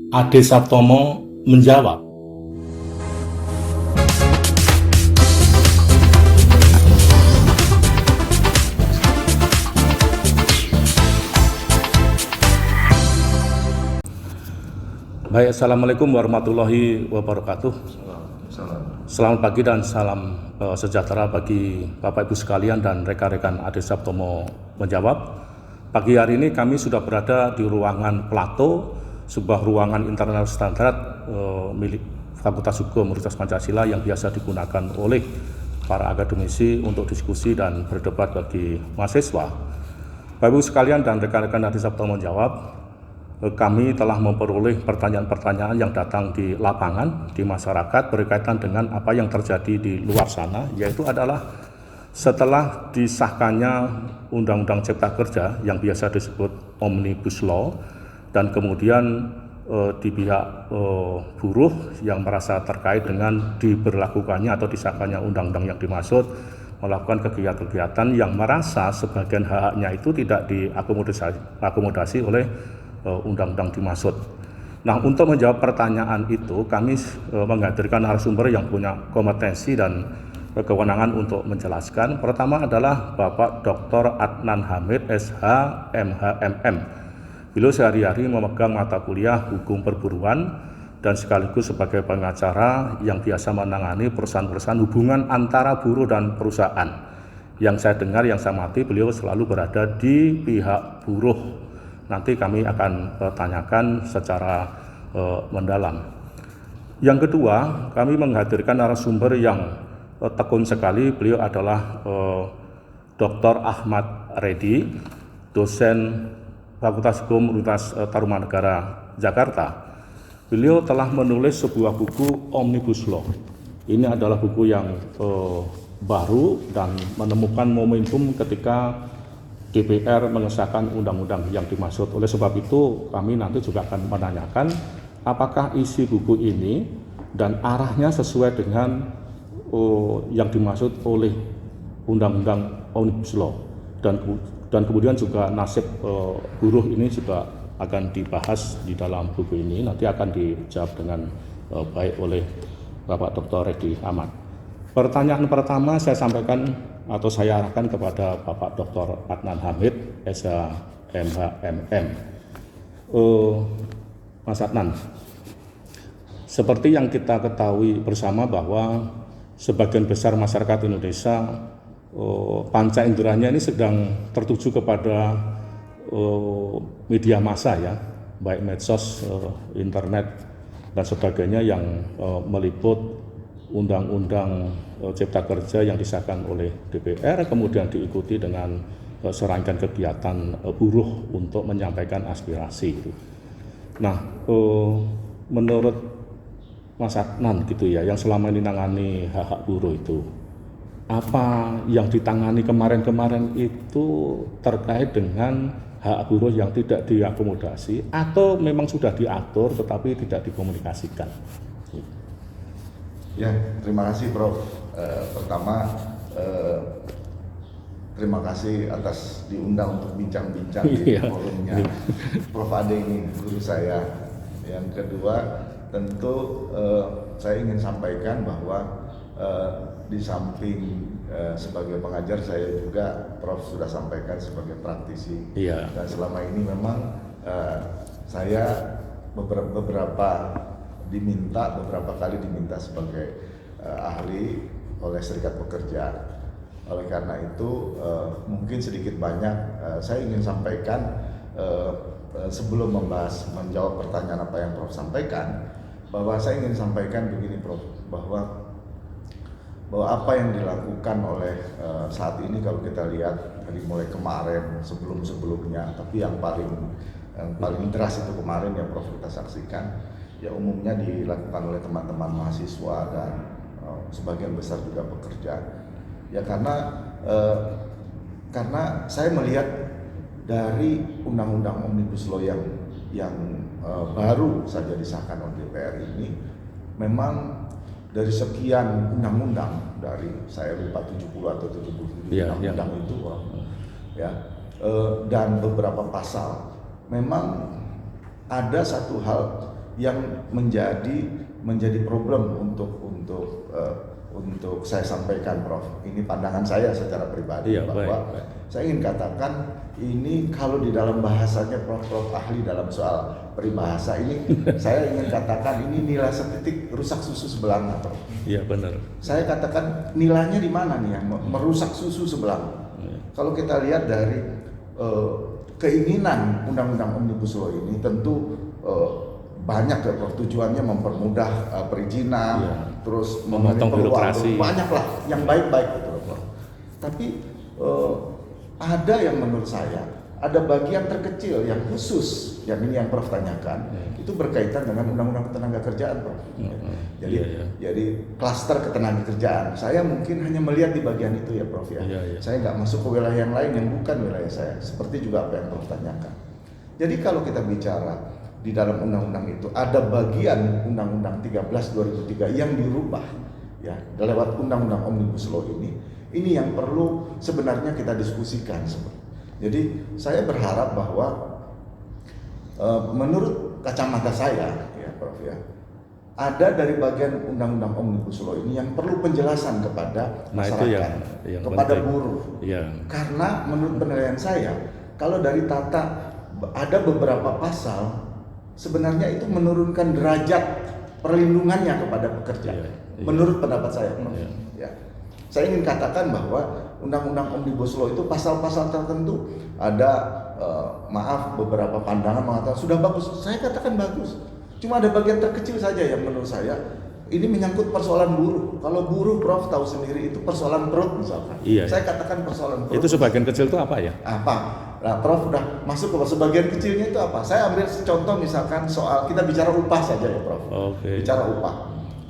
Ade Saptomo menjawab. Baik, Assalamualaikum warahmatullahi wabarakatuh. Selamat pagi dan salam sejahtera bagi Bapak Ibu sekalian dan rekan-rekan Ade Saptomo menjawab. Pagi hari ini kami sudah berada di ruangan Plato, sebuah ruangan internal standar milik Fakultas Hukum Universitas Pancasila yang biasa digunakan oleh para akademisi untuk diskusi dan berdebat bagi mahasiswa. Bapak Ibu sekalian dan rekan-rekan Ade Saptomo menjawab, kami telah memperoleh pertanyaan-pertanyaan yang datang di lapangan, di masyarakat berkaitan dengan apa yang terjadi di luar sana, yaitu adalah setelah disahkannya Undang-Undang Cipta Kerja yang biasa disebut Omnibus Law, dan kemudian di pihak buruh yang merasa terkait dengan diberlakukannya atau disahkannya undang-undang yang dimaksud melakukan kegiatan-kegiatan yang merasa sebagian hak-haknya itu tidak diakomodasi oleh undang-undang dimaksud. Nah, untuk menjawab pertanyaan itu, kami menghadirkan narasumber yang punya kompetensi dan kewenangan untuk menjelaskan. Pertama adalah Bapak Dr. Adnan Hamid, SH, MH.MM. Beliau sehari-hari memegang mata kuliah hukum perburuan dan sekaligus sebagai pengacara yang biasa menangani perusahaan-perusahaan hubungan antara buruh dan perusahaan. Yang saya dengar, yang saya amati, beliau selalu berada di pihak buruh. Nanti kami akan tanyakan secara mendalam. Yang kedua, kami menghadirkan narasumber yang tekun sekali. Beliau adalah Dr. Ahmad Reddy, dosen Fakultas Hukum Universitas Tarumanegara, Jakarta. Beliau telah menulis sebuah buku Omnibus Law. Ini adalah buku yang baru dan menemukan momentum ketika DPR mengesahkan undang-undang yang dimaksud. Oleh sebab itu, kami nanti juga akan menanyakan apakah isi buku ini dan arahnya sesuai dengan yang dimaksud oleh Undang-Undang Omnibus Law, dan kemudian juga nasib buruh ini juga akan dibahas di dalam buku ini. Nanti akan dijawab dengan baik oleh Bapak Dr. Reddy Ahmad. Pertanyaan pertama saya sampaikan atau saya arahkan kepada Bapak Dr. Adnan Hamid, SH, MH.MM. Mas Adnan, seperti yang kita ketahui bersama bahwa sebagian besar masyarakat Indonesia panca inderanya ini sedang tertuju kepada media massa, ya, baik medsos, internet dan sebagainya yang meliput Undang-Undang Cipta Kerja yang disahkan oleh DPR, kemudian diikuti dengan serangkaian kegiatan buruh untuk menyampaikan aspirasi. Nah, menurut Mas Adnan gitu ya, yang selama ini nangani hak-hak buruh itu, apa yang ditangani kemarin-kemarin itu terkait dengan hak buruh yang tidak diakomodasi atau memang sudah diatur tetapi tidak dikomunikasikan? Ya, terima kasih Prof. Pertama, terima kasih atas diundang untuk bincang-bincang di forumnya Prof. Ade ini, guru saya. Yang kedua, tentu saya ingin sampaikan bahwa di samping sebagai pengajar, saya juga Prof sudah sampaikan sebagai praktisi. Iya. Dan selama ini memang saya beberapa kali diminta sebagai ahli oleh Serikat Pekerja. Oleh karena itu mungkin sedikit banyak saya ingin sampaikan sebelum menjawab pertanyaan apa yang Prof sampaikan, bahwa saya ingin sampaikan begini Prof, bahwa apa yang dilakukan oleh saat ini, kalau kita lihat dari mulai kemarin, sebelumnya, tapi yang paling deras itu kemarin yang Prof kita saksikan, ya umumnya dilakukan oleh teman-teman mahasiswa dan sebagian besar juga pekerja. Ya karena saya melihat dari Undang-Undang Omnibus Law yang baru saja disahkan oleh DPR ini, memang dari sekian undang-undang, dari saya lupa 70 atau 77 undang-undang itu, ya, dan beberapa pasal, memang ada satu hal yang menjadi problem untuk saya sampaikan, Prof. Ini pandangan saya secara pribadi, bahwa baik. Saya ingin katakan ini kalau di dalam bahasanya Prof ahli dalam soal peribahasa ini, saya ingin katakan ini nilai setitik rusak susu sebelanga, Prof. Iya benar. Saya katakan nilainya di mana nih yang merusak susu sebelanga? Kalau kita lihat dari keinginan Undang-Undang Omnibus Law ini tentu banyak ya, Prof. Tujuannya mempermudah perizinan, terus memotong birokrasi, banyak lah yang baik-baik gitu loh, Prof. Tapi ada yang menurut saya ada bagian terkecil yang khusus, yang ini yang Prof tanyakan, itu berkaitan dengan Undang-Undang Ketenagakerjaan, Prof. Jadi klaster ketenagakerjaan, saya mungkin hanya melihat di bagian itu ya, Prof ya. Saya nggak masuk ke wilayah yang lain yang bukan wilayah saya, seperti juga apa yang Prof tanyakan. Jadi kalau kita bicara di dalam undang-undang itu ada bagian Undang-Undang 13 2003 yang dirubah ya lewat Undang-Undang Omnibus Law ini yang perlu sebenarnya kita diskusikan. Jadi saya berharap bahwa menurut kacamata saya ya Prof ya, ada dari bagian Undang-Undang Omnibus Law ini yang perlu penjelasan kepada masyarakat, yang kepada buruh. Karena menurut penilaian saya, kalau dari tata ada beberapa pasal sebenarnya itu menurunkan derajat perlindungannya kepada pekerja. Menurut pendapat saya, Prof. Ya. Saya ingin katakan bahwa Undang-Undang Omnibus Law itu pasal-pasal tertentu ada beberapa pandangan mengatakan sudah bagus. Saya katakan bagus. Cuma ada bagian terkecil saja yang menurut saya ini menyangkut persoalan buruh. Kalau buruh, Prof tahu sendiri itu persoalan perut misalkan. Saya katakan persoalan perut. Itu sebagian kecil itu apa ya? Apa? Nah, Prof udah masuk ke sebagian kecilnya itu apa? Saya ambil contoh misalkan soal kita bicara upah saja ya, Prof. Bicara upah.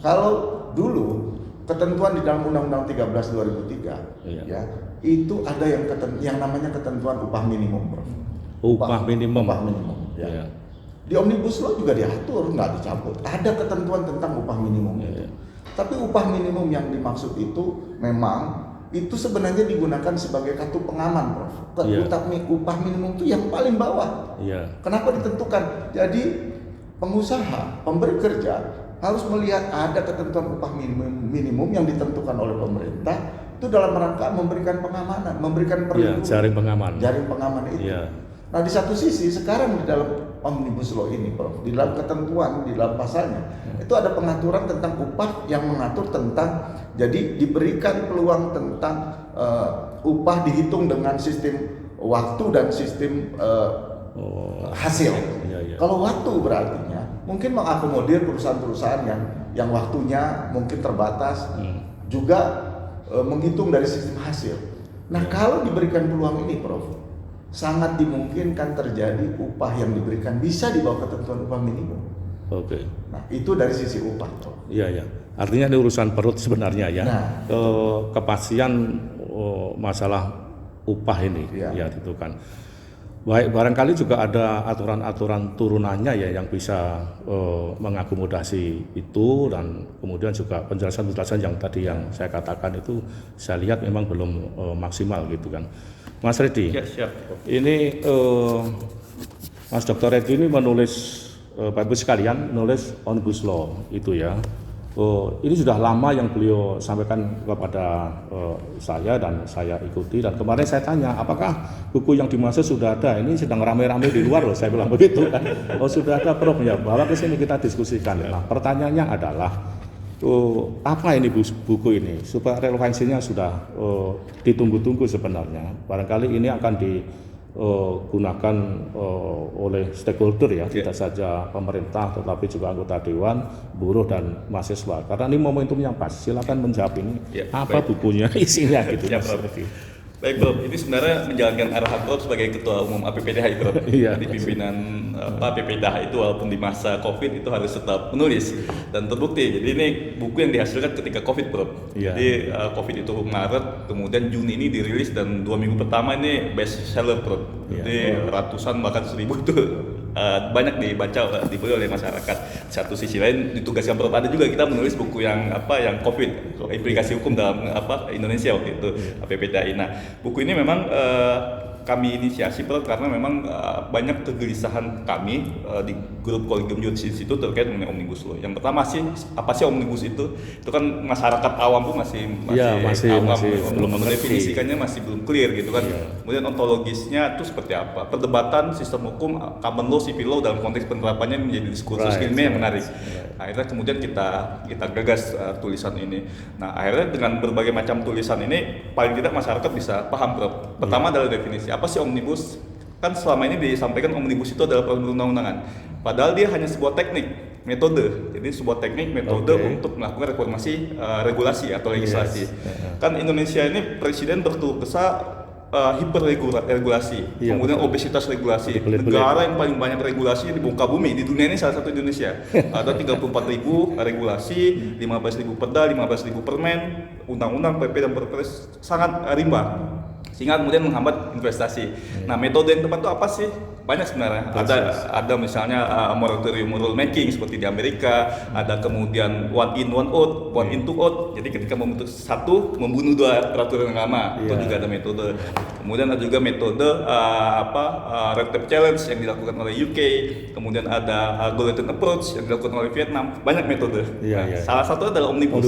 Kalau dulu ketentuan di dalam Undang-Undang 13 2003 ya, itu ada yang namanya ketentuan upah minimum, Prof. Upah minimum. Ya. Di Omnibus Law juga diatur, nggak dicabut. Ada ketentuan tentang upah minimum itu. Tapi upah minimum yang dimaksud itu memang itu sebenarnya digunakan sebagai kartu pengaman, Prof. Upah minimum itu yang paling bawah. Kenapa ditentukan? Jadi pengusaha, pemberi kerja harus melihat ada ketentuan upah minimum yang ditentukan oleh pemerintah itu dalam rangka memberikan pengamanan, memberikan perlindungan. Jaring pengaman itu. Nah di satu sisi sekarang di dalam Omnibus Law ini, Prof, di dalam ketentuan, di dalam pasalnya itu ada pengaturan tentang upah yang mengatur tentang jadi diberikan peluang tentang upah dihitung dengan sistem waktu dan sistem hasil. Kalau waktu berartinya mungkin mengakomodir perusahaan-perusahaan yang waktunya mungkin terbatas, juga menghitung dari sistem hasil. Nah kalau diberikan peluang ini, Prof, sangat dimungkinkan terjadi upah yang diberikan bisa di bawah ketentuan upah minimum. Nah itu dari sisi upah, Prof. Artinya ini urusan perut sebenarnya ya. Kepastian masalah upah ini itu kan. Baik, barangkali juga ada aturan-aturan turunannya ya yang bisa mengakomodasi itu, dan kemudian juga penjelasan-penjelasan yang tadi yang saya katakan itu saya lihat memang belum maksimal gitu kan. Mas Reddy, siap. Ini Mas Dr. Reddy ini menulis, Bapak Ibu sekalian, menulis Omnibus Law itu ya. Ini sudah lama yang beliau sampaikan kepada saya dan saya ikuti, dan kemarin saya tanya apakah buku yang dimaksud sudah ada, ini sedang rame-rame di luar loh, saya bilang begitu kan. Sudah ada, Prof, ya, bawa ke sini kita diskusikan. Nah pertanyaannya adalah apa ini buku ini, supaya relevansinya sudah ditunggu-tunggu sebenarnya. Barangkali ini akan digunakan oleh stakeholder ya, tidak saja pemerintah tetapi juga anggota dewan, buruh dan mahasiswa. Karena ini momentum yang pas. Silakan menjawab ini. Apa bukunya, isinya gitu. Baik, Bro, ini sebenarnya menjalankan arahan Bro sebagai Ketua Umum APPDH, Bro. Di pimpinan APPDH itu walaupun di masa COVID itu harus tetap menulis dan terbukti. Jadi ini buku yang dihasilkan ketika COVID, Bro. Jadi COVID itu Maret, kemudian Juni ini dirilis, dan 2 minggu pertama ini best seller, Bro. Jadi ratusan bahkan 1000 itu banyak dibaca, dibeli oleh masyarakat. Satu sisi lain ditugaskan Prof ada juga kita menulis buku yang COVID, implikasi hukum dalam Indonesia waktu itu, APPDI. Nah, buku ini memang kami inisiasi Prof, karena memang banyak kegelisahan kami di grup Kolegium Juris Institute terkait mengenai Omnibus Law. Yang pertama sih, apa sih Omnibus itu? Itu kan masyarakat awam pun masih awam, belum mendefinisikannya masih belum clear gitu kan. Kemudian ontologisnya itu seperti apa? Perdebatan sistem hukum, common law, civil law dalam konteks penerapannya menjadi diskursus ilmiah yang menarik. Akhirnya kemudian kita gagas tulisan ini. Nah, akhirnya dengan berbagai macam tulisan ini paling tidak masyarakat bisa paham, Prof. Pertama adalah definisi. Apa sih omnibus? Kan selama ini disampaikan omnibus itu adalah perundang-undangan. Padahal dia hanya sebuah teknik, metode. Jadi sebuah teknik, metode untuk melakukan reformasi regulasi atau legislasi. Kan Indonesia ini presiden berkeluh kesah hiperregulasi, kemudian obesitas regulasi. Negara yang paling banyak regulasi di muka bumi di dunia ini salah satu Indonesia. Ada 34.000 regulasi, 15.000 perda, 15.000 permen, undang-undang, PP dan Perpres, sangat rimba, sehingga kemudian menghambat investasi. Nah, metode yang tepat itu apa sih? Banyak sebenarnya. Ada misalnya moratorium rule making seperti di Amerika, ada kemudian one in one out, one in two out. Jadi ketika membentuk satu, membunuh dua peraturan yang lama, itu juga ada metode. Kemudian ada juga metode red tape challenge yang dilakukan oleh UK. Kemudian ada golden approach yang dilakukan oleh Vietnam. Banyak metode. Salah satu adalah omnibus.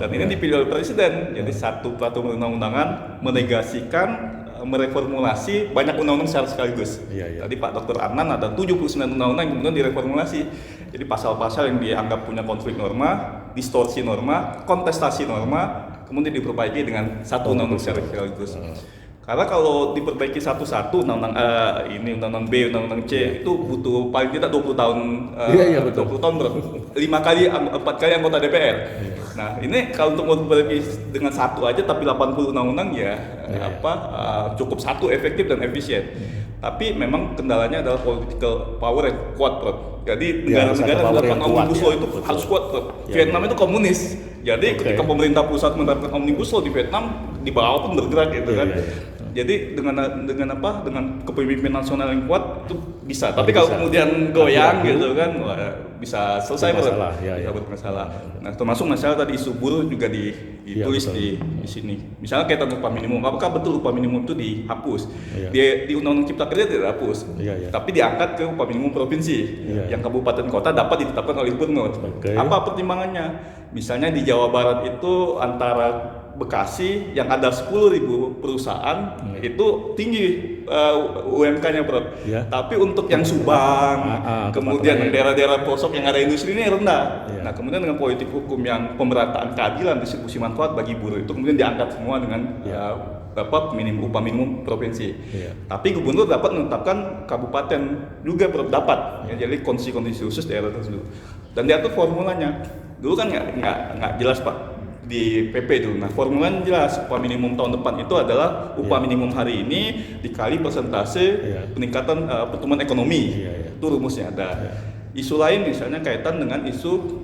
Dan ini dipilih oleh presiden. Jadi satu peraturan undang-undangan menegasikan, mereformulasi banyak undang-undang secara sekaligus. Tadi Pak Dr. Adnan ada 79 undang-undang yang kemudian direformulasi. Jadi pasal-pasal yang dianggap punya konflik norma, distorsi norma, kontestasi norma, kemudian diperbaiki dengan satu undang-undang secara sekaligus. Karena kalau diperbaiki satu-satu, undang-undang A, ini undang-undang B, undang-undang C, itu butuh paling tidak 20 tahun, 20 tahun bro. 4 kali anggota DPR. Nah, ini kalau untuk memperbaiki dengan satu aja tapi 80 undang-undang cukup satu, efektif dan efisien. Tapi memang kendalanya adalah political power yang kuat, Prof. Jadi negara-negara yang melakukan omnibus law itu harus kuat, Prof. Vietnam itu komunis. Jadi ketika pemerintah pusat menerapkan omnibus law di Vietnam, di bawah pun bergerak gitu kan. Jadi dengan kepemimpinan nasional yang kuat itu bisa. Tapi kalau kemudian goyang gitu kan, bisa selesai bermasalah. Nah, termasuk masalah tadi isu buruh juga ditulis di sini. Misalnya kaitan upah minimum, apakah betul upah minimum itu dihapus? Di Undang-Undang Cipta Kerja tidak dihapus, tapi diangkat ke upah minimum provinsi. Yang kabupaten kota dapat ditetapkan oleh gubernur. Apa pertimbangannya? Misalnya di Jawa Barat itu antara Bekasi yang ada 10.000 perusahaan itu tinggi UMK-nya, Prof. Tapi untuk yang Subang, kemudian daerah-daerah pelosok yang ada industri ini rendah. Nah, kemudian dengan politik hukum yang pemerataan keadilan distribusi manfaat bagi buruh itu kemudian diangkat semua dengan upah minimum provinsi. Tapi gubernur dapat menetapkan kabupaten juga dapat. Jadi kondisi khusus daerah tersebut. Dan diatur formulanya. Dulu kan nggak jelas, Pak, di PP dulu. Nah, formulanya jelas, upah minimum tahun depan itu adalah upah minimum hari ini dikali persentase peningkatan pertumbuhan ekonomi. Itu rumusnya ada. Isu lain misalnya kaitan dengan isu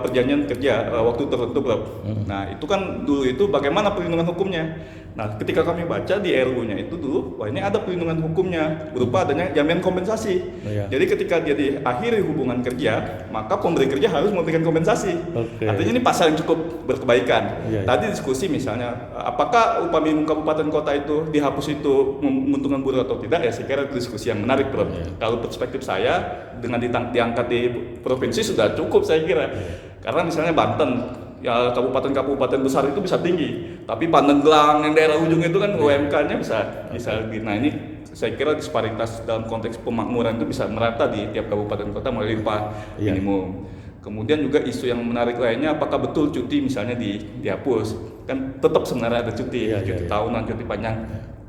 perjanjian kerja waktu tertentu, Prof. Nah, itu kan dulu itu bagaimana perlindungan hukumnya. Nah, ketika kami baca di RU-nya itu dulu, wah ini ada perlindungan hukumnya berupa adanya jaminan kompensasi. Jadi ketika dia diakhiri hubungan kerja, maka pemberi kerja harus memberikan kompensasi. Artinya ini pasal yang cukup berkebaikan. Tadi diskusi misalnya, apakah upah minimum kabupaten kota itu dihapus itu menguntungkan buruh atau tidak? Ya, saya kira diskusi yang menarik, Prof. Kalau perspektif saya, dengan diangkat di provinsi sudah cukup saya kira. Karena misalnya Banten, ya kabupaten-kabupaten besar itu bisa tinggi, tapi Pandeglang yang daerah ujung itu kan UMK-nya bisa lebih. Nah, ini saya kira disparitas dalam konteks pemakmuran itu bisa merata di tiap kabupaten kota melalui upah minimum. Kemudian juga isu yang menarik lainnya, apakah betul cuti misalnya dihapus? Kan tetap sebenarnya ada cuti, cuti tahunan, cuti panjang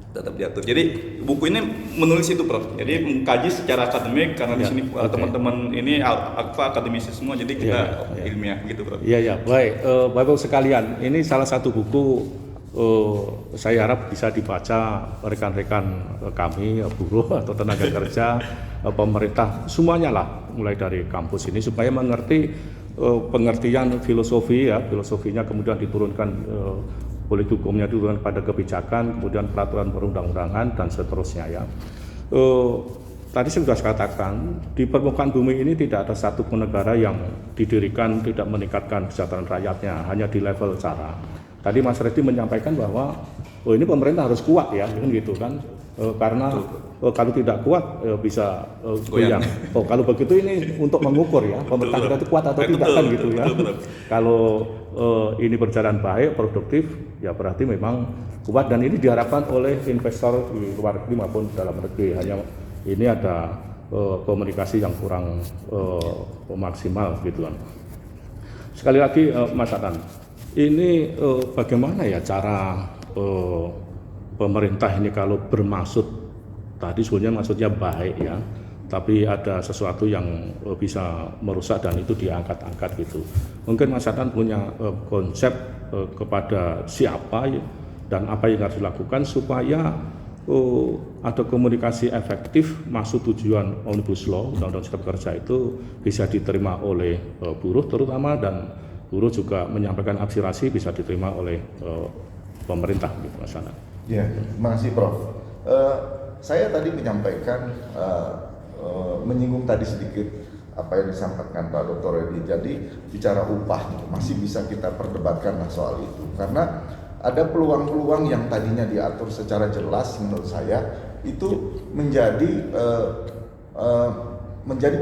tetap diatur. Jadi buku ini menulis itu, Prof. Jadi mengkaji secara akademik karena di sini teman-teman ini akademisi semua, jadi kita ilmiah gitu, Prof. Baik, Bapak sekalian, ini salah satu buku saya harap bisa dibaca rekan-rekan kami, buruh atau tenaga kerja, pemerintah, semuanya lah, mulai dari kampus ini supaya mengerti pengertian filosofinya kemudian diturunkan politik hukumnya diturunkan pada kebijakan, kemudian peraturan perundang-undangan dan seterusnya ya. Tadi saya sudah katakan di permukaan bumi ini tidak ada satu pun negara yang didirikan tidak meningkatkan kesejahteraan rakyatnya hanya di level cara. Tadi Mas Reddy menyampaikan bahwa ini pemerintah harus kuat ya, gitu kan. karena kalau tidak kuat bisa goyang. Kalau begitu ini untuk mengukur ya pemerintah kita itu kuat atau tidak kan gitu ya. Kalau ini berjalan baik, produktif, ya berarti memang kuat, dan ini diharapkan oleh investor di luar negeri maupun dalam negeri. Hanya ini ada komunikasi yang kurang maksimal gitu kan. Sekali lagi Mas Adnan, ini bagaimana ya cara pemerintah ini kalau bermaksud tadi sebenarnya maksudnya baik ya, tapi ada sesuatu yang bisa merusak dan itu diangkat-angkat gitu. Mungkin Mas Adnan punya konsep kepada siapa dan apa yang harus dilakukan supaya ada komunikasi efektif masuk tujuan Omnibus Law, Undang-Undang Cipta Kerja itu bisa diterima oleh buruh terutama, dan buruh juga menyampaikan aspirasi bisa diterima oleh pemerintah gitu Mas Adnan. Ya, terima kasih Prof. Saya tadi menyampaikan menyinggung tadi sedikit apa yang disampaikan Pak Dr. Edi. Jadi bicara upah masih bisa kita perdebatkan soal itu, karena ada peluang-peluang yang tadinya diatur secara jelas menurut saya itu menjadi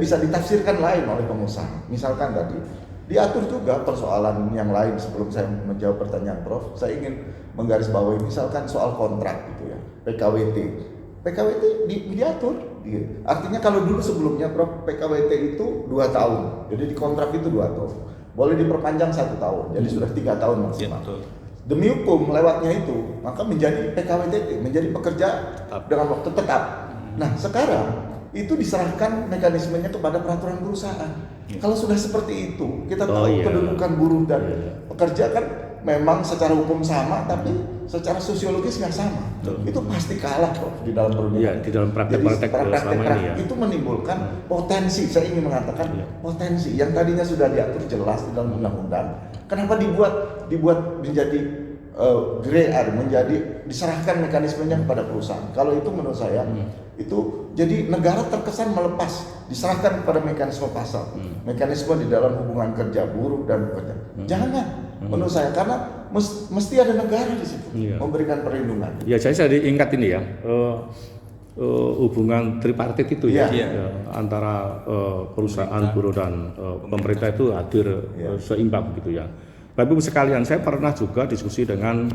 bisa ditafsirkan lain oleh pengusaha. Misalkan tadi diatur juga persoalan yang lain. Sebelum saya menjawab pertanyaan Prof, saya ingin menggarisbawahi misalkan soal kontrak gitu ya, PKWT diatur. Artinya kalau dulu sebelumnya Prof, PKWT itu 2 tahun, jadi di kontrak itu 2 tahun, boleh diperpanjang 1 tahun, jadi sudah 3 tahun maksimal. Demi hukum lewatnya itu, maka menjadi PKWT, menjadi pekerja dengan waktu tetap. Nah sekarang itu diserahkan mekanismenya kepada peraturan perusahaan. Kalau sudah seperti itu, kita tahu kedudukan buruh dan pekerja kan memang secara hukum sama, tapi secara sosiologis nggak sama. Itu pasti kalah Prof di dalam perundingan. Di dalam praktek selama ini ya. Itu menimbulkan potensi. Saya ingin mengatakan potensi yang tadinya sudah diatur jelas di dalam undang-undang. Kenapa dibuat menjadi gray area, menjadi diserahkan mekanismenya kepada perusahaan? Kalau itu menurut saya itu jadi negara terkesan melepas, diserahkan kepada mekanisme pasar, mekanisme di dalam hubungan kerja buruh dan pekerja. Jangan, menurut saya, karena mesti ada negara di situ memberikan perlindungan. Ya, saya ingat ini ya. Hubungan tripartit itu antara perusahaan, buruh dan pemerintah itu hadir seimbang gitu ya. Bapak Ibu sekalian, saya pernah juga diskusi dengan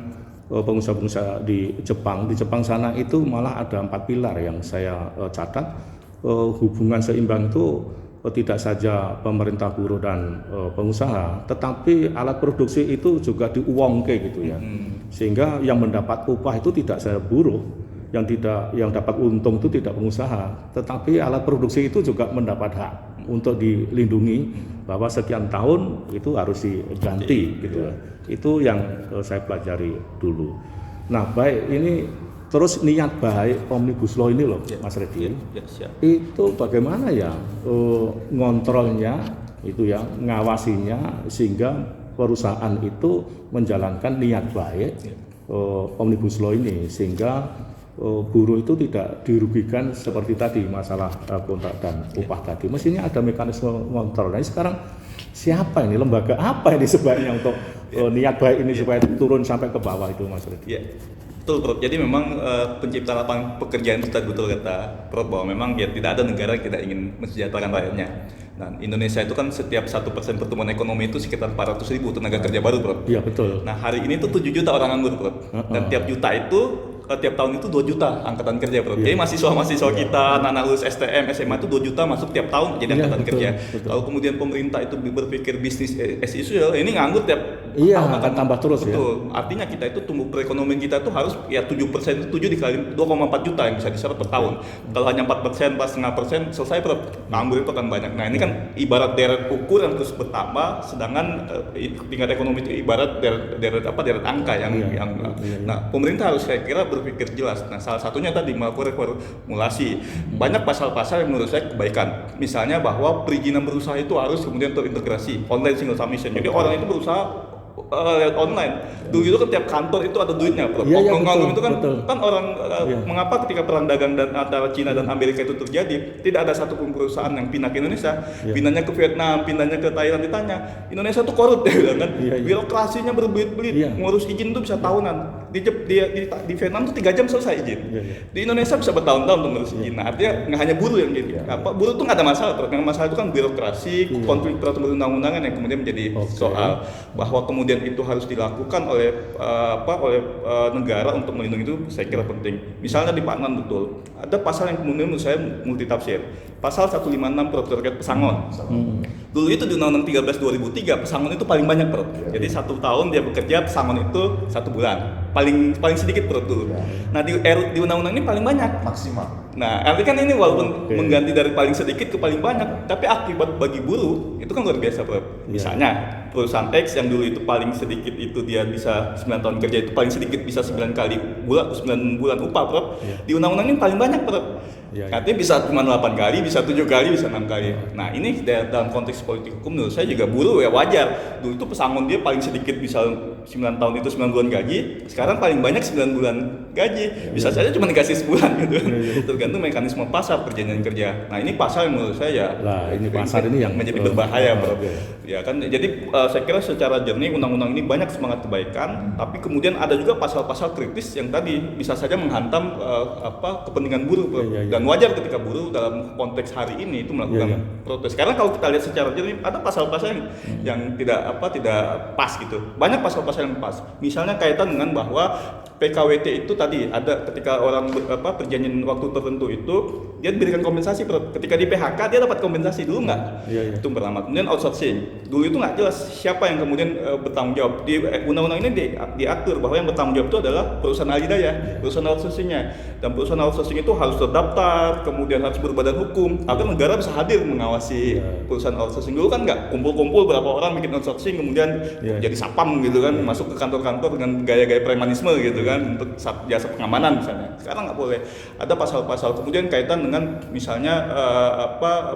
pengusaha-pengusaha di Jepang. Di Jepang sana itu malah ada 4 pilar yang saya catat. Hubungan seimbang itu tidak saja pemerintah, buruh dan pengusaha, tetapi alat produksi itu juga diuangke gitu ya. Sehingga yang mendapat upah itu tidak saja buruh, yang dapat untung itu tidak pengusaha, tetapi alat produksi itu juga mendapat hak untuk dilindungi bahwa sekian tahun itu harus diganti gitu. Itu yang saya pelajari dulu. Nah, baik, ini terus niat baik Omnibus Law ini loh Mas Reddy. Itu bagaimana ya ngontrolnya itu ya, ngawasinya sehingga perusahaan itu menjalankan niat baik Omnibus Law ini, sehingga buruh itu tidak dirugikan seperti tadi masalah kontrak dan upah tadi. Mestinya ada mekanisme kontrol. Nah, sekarang siapa ini, lembaga apa ini sebaiknya untuk niat baik ini supaya turun sampai ke bawah itu Mas Reddy? Betul Prof. Jadi memang pencipta lapangan pekerjaan itu tadi betul kata Prof, bahwa memang tidak ada negara yang tidak ingin mensejahterakan rakyatnya. Dan Indonesia itu kan setiap 1% pertumbuhan ekonomi itu sekitar 400.000 tenaga kerja baru Prof. Iya betul. Nah hari ini tuh 7 juta orang nganggur Prof. Dan tiap juta itu tiap tahun itu 2 juta angkatan kerja Prof. Jadi mahasiswa-mahasiswa kita, anak-anak lulus STM, SMA itu 2 juta masuk tiap tahun jadi angkatan kerja. Kalau kemudian pemerintah itu berpikir bisnis as usual, ini nganggur tiap tahun akan tambah terus. Betul. Artinya kita itu tumbuh perekonomian kita itu harus ya 7%, 7 dikali 2,4 juta yang bisa diserap per tahun. Kalau hanya 4%, 4,5% selesai Prof. Nganggur itu akan banyak. Nah ini kan ibarat deret ukur yang terus bertambah, sedangkan tingkat ekonomi itu ibarat deret angka yang Nah pemerintah harus saya kira berpikir jelas. Nah salah satunya tadi melakukan reformulasi. Banyak pasal-pasal yang menurut saya kebaikan. Misalnya bahwa perizinan berusaha itu harus kemudian terintegrasi online single submission. Jadi orang itu berusaha lewat online. Dulu itu kan tiap kantor itu ada duitnya, Prof. Itu kan orang mengapa ketika perang dagang dan antara Cina dan Amerika itu terjadi, tidak ada satupun perusahaan yang pindah ke Indonesia, pindahnya ke Vietnam, pindahnya ke Thailand, ditanya Indonesia itu korup kan? Birokrasinya berbelit-belit, ngurus izin itu bisa tahunan. di Vietnam tuh 3 jam selesai izin. Di Indonesia bisa bertahun-tahun untuk ngurus izin. Nah, artinya nggak hanya buruh yang gitu. Buruh tuh nggak ada masalah. Yang masalah itu kan birokrasi, konflik peraturan undang-undangan yang kemudian menjadi soal bahwa kemudian itu harus dilakukan oleh negara untuk melindungi itu, saya kira penting. Misalnya di Paknan betul, ada pasal yang kemudian menurut saya multitafsir. Pasal 156 Peraturan terkait pesangon. Dulu itu di Undang-Undang 13 2003 pesangon itu paling banyak Jadi 1 tahun dia bekerja pesangon itu 1 bulan. Paling sedikit dulu. Nah di undang-undang ini paling banyak. Maksimal. Nah arti kan ini walaupun mengganti dari paling sedikit ke paling banyak, tapi akibat bagi buruh itu kan luar biasa Misalnya perusahaan X yang dulu itu paling sedikit itu dia bisa 9 tahun kerja itu paling sedikit bisa 9 bulan upah Di undang-undang ini paling banyak Artinya bisa cuma 8 kali, bisa 7 kali, bisa 6 kali. Nah ini dalam konteks politik hukum menurut saya juga buruh ya wajar. Dulu itu pesangon dia paling sedikit bisa 9 tahun itu 9 bulan gaji, sekarang paling banyak 9 bulan gaji. Bisa saja cuma dikasih sebulan gitu. Tergantung mekanisme pasar perjanjian kerja. Nah ini pasar yang menurut saya ini pasar ini yang menjadi berbahaya Ya kan, jadi saya kira secara jernih undang-undang ini banyak semangat kebaikan, tapi kemudian ada juga pasal-pasal kritis yang tadi bisa saja menghantam kepentingan buruh dan wajar ketika buruh dalam konteks hari ini itu melakukan protes. Karena kalau kita lihat secara jernih ada pasal-pasal yang tidak pas gitu. Banyak pasal-pasal yang pas. Misalnya kaitan dengan bahwa PKWT itu tadi ada ketika orang perjanjian waktu tertentu itu dia diberikan kompensasi. Ketika di PHK dia dapat kompensasi dulu nggak? Itu pertama. Kemudian outsourcing. Dulu itu nggak jelas siapa yang kemudian bertanggung jawab. Di undang-undang ini diatur bahwa yang bertanggung jawab itu adalah perusahaan alidaya, perusahaan outsourcingnya. Dan perusahaan outsourcing itu harus terdaftar, kemudian harus berbadan hukum agar negara bisa hadir mengawasi perusahaan outsourcing. Dulu kan nggak kumpul-kumpul berapa orang bikin outsourcing kemudian jadi sapam gitu kan, masuk ke kantor-kantor dengan gaya-gaya premanisme gitu kan untuk jasa pengamanan misalnya. Sekarang nggak boleh. Ada pasal-pasal kemudian kaitan dengan misalnya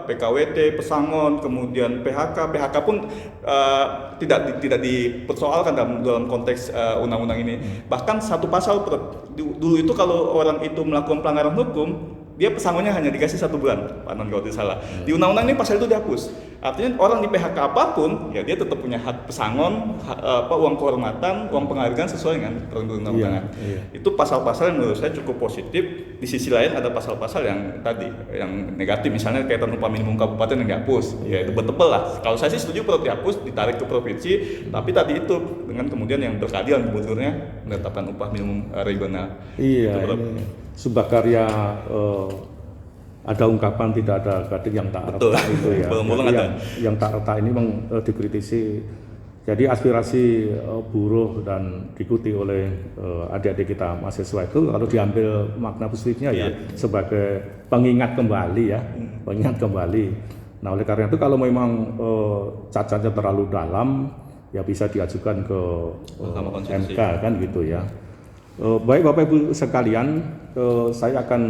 PKWT, pesangon, kemudian PHK pun tidak dipersoalkan dalam konteks undang-undang ini. Bahkan satu pasal dulu itu kalau orang itu melakukan pelanggaran hukum, dia pesangonnya hanya dikasih 1 bulan, Pak Non kalau tidak salah. Di undang-undang ini pasal itu dihapus. Artinya orang di PHK apapun, ya dia tetap punya hak pesangon, uang kehormatan, uang penghargaan sesuai dengan peraturan undang-undangan. Itu pasal-pasal yang menurut saya cukup positif. Di sisi lain ada pasal-pasal yang tadi, yang negatif, misalnya kaitan upah minimum kabupaten yang dihapus. Ya itu betebel lah. Kalau saya sih setuju perlu dihapus, ditarik ke provinsi, tapi tadi itu dengan kemudian yang berkeadilan gubernurnya menetapkan upah minimum regional. Sebuah karya ada ungkapan tidak ada gading yang tak retak itu ya. Yang tak retak ini memang dikritisi. Jadi aspirasi buruh dan diikuti oleh adik-adik kita mahasiswa itu kalau diambil makna positifnya sebagai pengingat kembali pengingat kembali. Nah oleh karena itu kalau memang cacatnya terlalu dalam ya bisa diajukan ke MK kan gitu ya. Baik Bapak Ibu sekalian, saya akan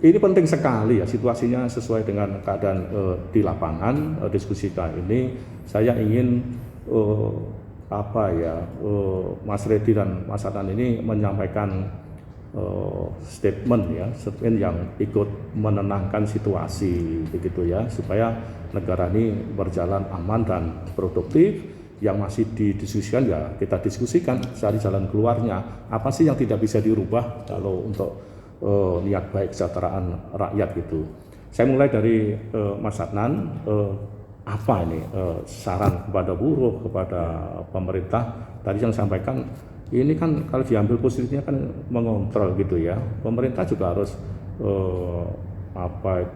ini penting sekali ya situasinya sesuai dengan keadaan di lapangan diskusi kita ini. Saya ingin Mas Reddy dan Mas Adnan ini menyampaikan statement yang ikut menenangkan situasi begitu ya supaya negara ini berjalan aman dan produktif. Yang masih didiskusikan ya kita diskusikan cari jalan keluarnya. Apa sih yang tidak bisa dirubah kalau untuk niat baik kesejahteraan rakyat gitu. Saya mulai dari Mas Adnan, apa ini saran kepada buruh, kepada pemerintah. Tadi yang sampaikan ini kan kalau diambil positifnya kan mengontrol gitu ya. Pemerintah juga harus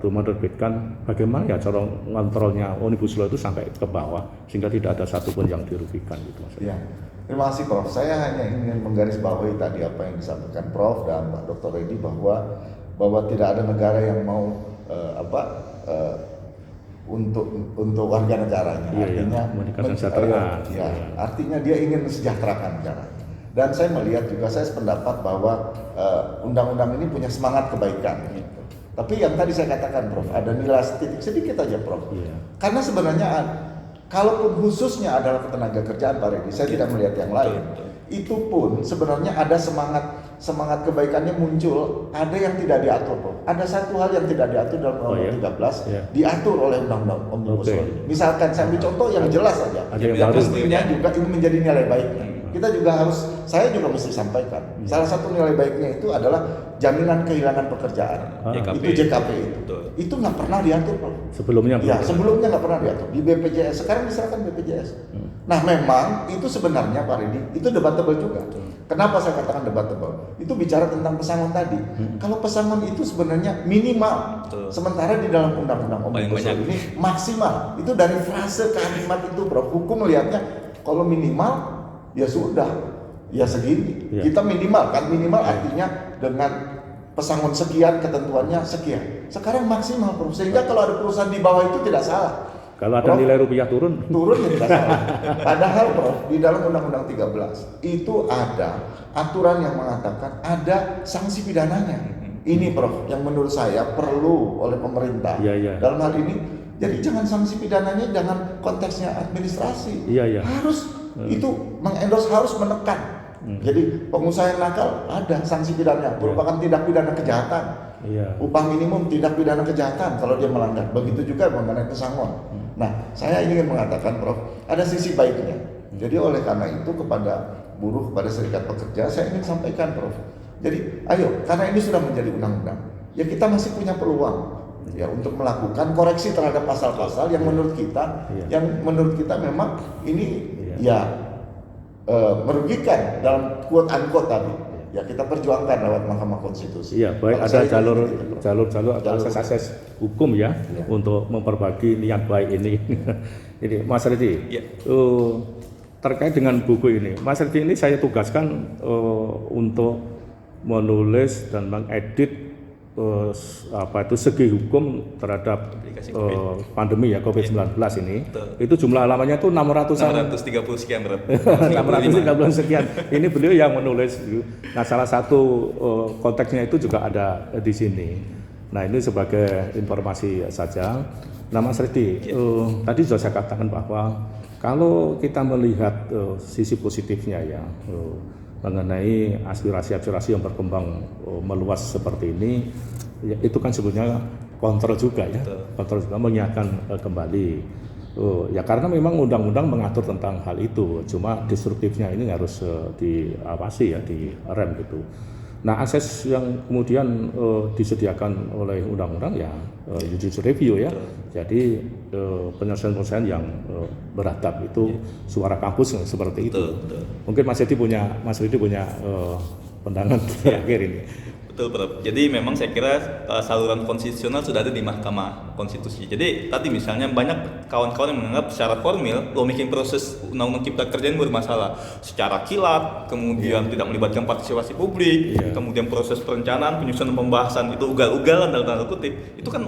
menerbitkan bagaimana ya cara ngontrolnya Omnibus Law itu sampai ke bawah sehingga tidak ada satupun yang dirugikan gitu Mas. Ya, terima kasih Prof. Saya hanya ingin menggarisbawahi tadi apa yang disampaikan Prof dan Pak Dr. Reddy bahwa tidak ada negara yang mau untuk warga negaranya. Artinya dia ingin mensejahterakan negara. Dan saya melihat juga saya sependapat bahwa undang-undang ini punya semangat kebaikan. Tapi yang tadi saya katakan Prof, ada nilai titik sedikit aja Prof. Karena sebenarnya kalaupun khususnya adalah ketenaga kerjaan Pak Reddy, saya tidak melihat yang lain. Itu pun sebenarnya ada semangat kebaikannya muncul, ada yang tidak diatur Prof. Ada satu hal yang tidak diatur dalam Undang-Undang 13, diatur oleh Undang-Undang Omnibus Law. Misalkan saya ambil contoh yang jelas saja. Yang pastinya juga itu menjadi nilai baik. kita juga harus, saya juga mesti sampaikan. Salah satu nilai baiknya itu adalah jaminan kehilangan pekerjaan. Itu JKP itu. Itu nggak pernah diatur, Prof. Sebelumnya, Ya, sebelumnya nggak pernah diatur di BPJS. Sekarang diserahkan BPJS. Nah, memang itu sebenarnya Pak Ridi, itu debatable juga. Kenapa saya katakan debatable? Itu bicara tentang pesangon tadi. Kalau pesangon itu sebenarnya minimal, sementara di dalam undang-undang Omnibus Law ini maksimal. Itu dari frase kalimat itu, Prof. Hukum melihatnya kalau minimal ya sudah, ya segini. Kita minimal kan, minimal artinya dengan pesangon sekian, ketentuannya sekian. Sekarang maksimal, Prof. Sehingga kalau ada perusahaan di bawah itu tidak salah. Kalau ada nilai rupiah turun Ya tidak salah. Padahal, Prof, di dalam Undang-Undang 13 itu ada aturan yang mengatakan ada sanksi pidananya. Ini, Prof, yang menurut saya perlu oleh pemerintah. Dalam hal ini, jadi jangan sanksi pidananya, jangan konteksnya administrasi. Harus itu mengendorse, harus menekan. Jadi pengusaha yang nakal ada sanksi pidana, merupakan tindak pidana kejahatan. Upah minimum tindak pidana kejahatan kalau dia melanggar. Begitu juga mengenai pesangon. Nah, saya ingin mengatakan, Prof, ada sisi baiknya. Jadi oleh karena itu kepada buruh, kepada serikat pekerja, saya ingin sampaikan, Prof. Jadi ayo, karena ini sudah menjadi undang-undang, ya kita masih punya peluang ya untuk melakukan koreksi terhadap pasal-pasal yang menurut kita memang ini merugikan dalam quote unquote tadi. Ya kita perjuangkan lewat Mahkamah Konstitusi. Baik, ada jalur atau akses hukum untuk memperbaiki niat baik ini. Jadi Mas Ridi, terkait dengan buku ini, Mas Ridi ini saya tugaskan untuk menulis dan mengedit segi hukum terhadap pandemi COVID-19 ini. Itu jumlah halamannya itu 630 sekian, Bro. 630 sekian. Ini beliau yang menulis. Nah, salah satu konteksnya itu juga ada di sini. Nah, ini sebagai informasi saja. Nah, Mas Ridi, tadi sudah saya katakan bahwa kalau kita melihat sisi positifnya mengenai aspirasi-aspirasi yang berkembang meluas seperti ini, itu kan sebenarnya kontrol juga kontrol juga mengingatkan kembali. Karena memang undang-undang mengatur tentang hal itu, cuma destruktifnya ini harus diawasi direm gitu. Nah, akses yang kemudian disediakan oleh undang-undang judicial review Jadi penyelesaian-penyelesaian yang beradab itu suara kampus seperti itu. Mungkin Mas Ridi punya pandangan terakhir ini. Betul, Prof. Jadi memang saya kira saluran konstitusional sudah ada di Mahkamah Konstitusi. Jadi tadi misalnya banyak kawan-kawan yang menganggap secara formil lawmaking proses Undang-Undang Cipta Kerja ini bermasalah. Secara kilat, kemudian tidak melibatkan partisipasi publik, kemudian proses perencanaan, penyusunan pembahasan itu ugal-ugalan dalam tanda kutip. Itu kan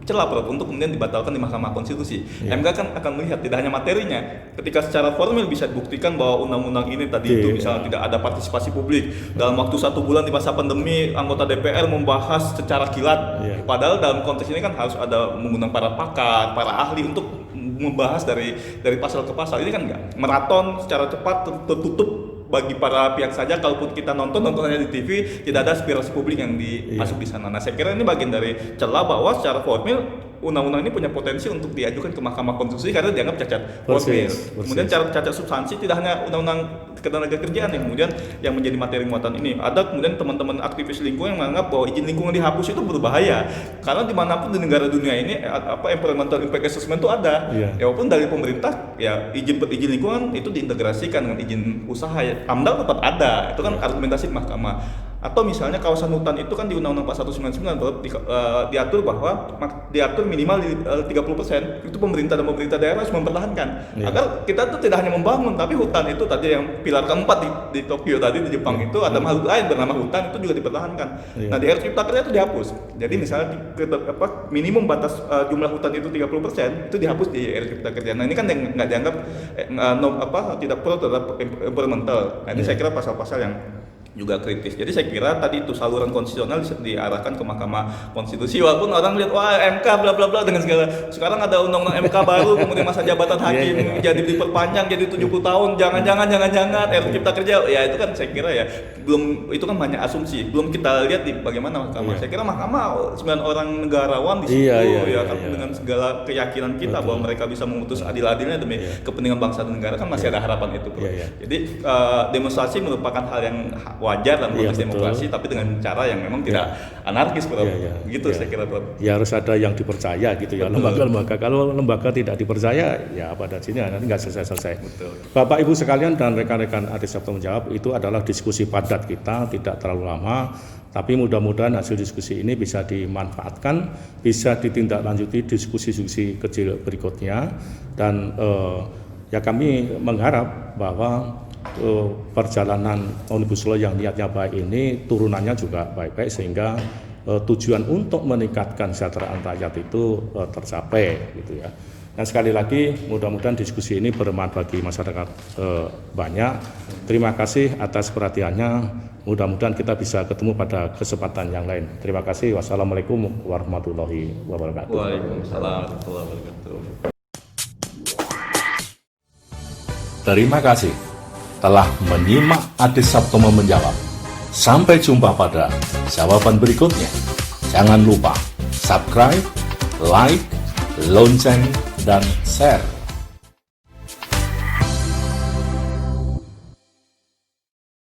celah, Prof, untuk kemudian dibatalkan di Mahkamah Konstitusi. MK kan akan melihat tidak hanya materinya, ketika secara formil bisa dibuktikan bahwa undang-undang ini tadi itu misalnya tidak ada partisipasi publik dalam waktu 1 bulan di masa pandemi, anggota DPR membahas secara kilat. Padahal dalam konteks ini kan harus ada mengundang para pakar, para ahli untuk membahas dari pasal ke pasal. Ini kan enggak maraton secara cepat tertutup bagi para pihak saja. Kalaupun kita nontonnya di TV, tidak ada aspirasi publik yang masuk di sana. Nah, saya kira ini bagian dari celah bahwa secara formil undang-undang ini punya potensi untuk diajukan ke Mahkamah Konstitusi karena dianggap cacat formil. Kemudian cacat substansi tidak hanya undang-undang ketenagakerjaan yang kemudian yang menjadi materi muatan ini. Ada kemudian teman-teman aktivis lingkungan yang menganggap bahwa izin lingkungan dihapus itu berbahaya karena dimanapun di negara dunia ini environmental impact assessment itu ada. Walaupun dari pemerintah izin lingkungan itu diintegrasikan dengan izin usaha AMDAL tetap ada. Itu kan argumentasi mahkamah. Atau misalnya kawasan hutan itu kan di Undang-Undang 4199 diatur minimal 30%. Itu pemerintah dan pemerintah daerah harus mempertahankan agar kita tuh tidak hanya membangun, tapi hutan itu tadi yang pilar keempat di Tokyo tadi di Jepang itu ada makhluk lain bernama hutan itu juga dipertahankan. Nah, di RUU Cipta Kerja itu dihapus. Jadi misalnya minimum batas jumlah hutan itu 30% itu dihapus di RUU Cipta Kerja. Nah, ini kan yang nggak dianggap tidak pro terhadap environmental. Nah, ini saya kira pasal-pasal yang juga kritis. Jadi saya kira tadi itu saluran konstitusional diarahkan ke Mahkamah Konstitusi, walaupun orang lihat wah MK bla bla bla dengan segala. Sekarang ada undang-undang MK baru, kemudian masa jabatan hakim jadi diperpanjang jadi 70 tahun. Jangan RUU Cipta Kerja. Ya itu kan saya kira ya belum, itu kan banyak asumsi. Belum kita lihat di bagaimana Mahkamah. Saya kira Mahkamah 9 orang negarawan di situ kan dengan segala keyakinan kita bahwa mereka bisa memutus adil-adilnya demi kepentingan bangsa dan negara, kan masih ada harapan itu, Bro. Jadi demonstrasi merupakan hal yang wajar dalam konteks demokrasi, tapi dengan cara yang memang tidak anarkis, Bro. Gitu saya kira, Bro. Ya harus ada yang dipercaya gitu ya, lembaga-lembaga. Kalau lembaga tidak dipercaya, ya pada sini nanti nggak selesai-selesai. Bapak Ibu sekalian dan rekan-rekan Ade Sapto Menjawab, itu adalah diskusi padat kita, tidak terlalu lama, tapi mudah-mudahan hasil diskusi ini bisa dimanfaatkan, bisa ditindaklanjuti diskusi-diskusi kecil berikutnya, dan ya kami mengharap bahwa perjalanan Omnibus Law yang niatnya baik ini turunannya juga baik-baik, sehingga tujuan untuk meningkatkan kesejahteraan rakyat itu tercapai gitu ya. Dan sekali lagi mudah-mudahan diskusi ini bermanfaat bagi masyarakat banyak. Terima kasih atas perhatiannya. Mudah-mudahan kita bisa ketemu pada kesempatan yang lain. Terima kasih. Wassalamualaikum warahmatullahi wabarakatuh. Waalaikumsalam warahmatullahi wabarakatuh. Terima kasih telah menyimak Ade Saptomo Menjawab. Sampai jumpa pada jawaban berikutnya. Jangan lupa subscribe, like, lonceng, dan share.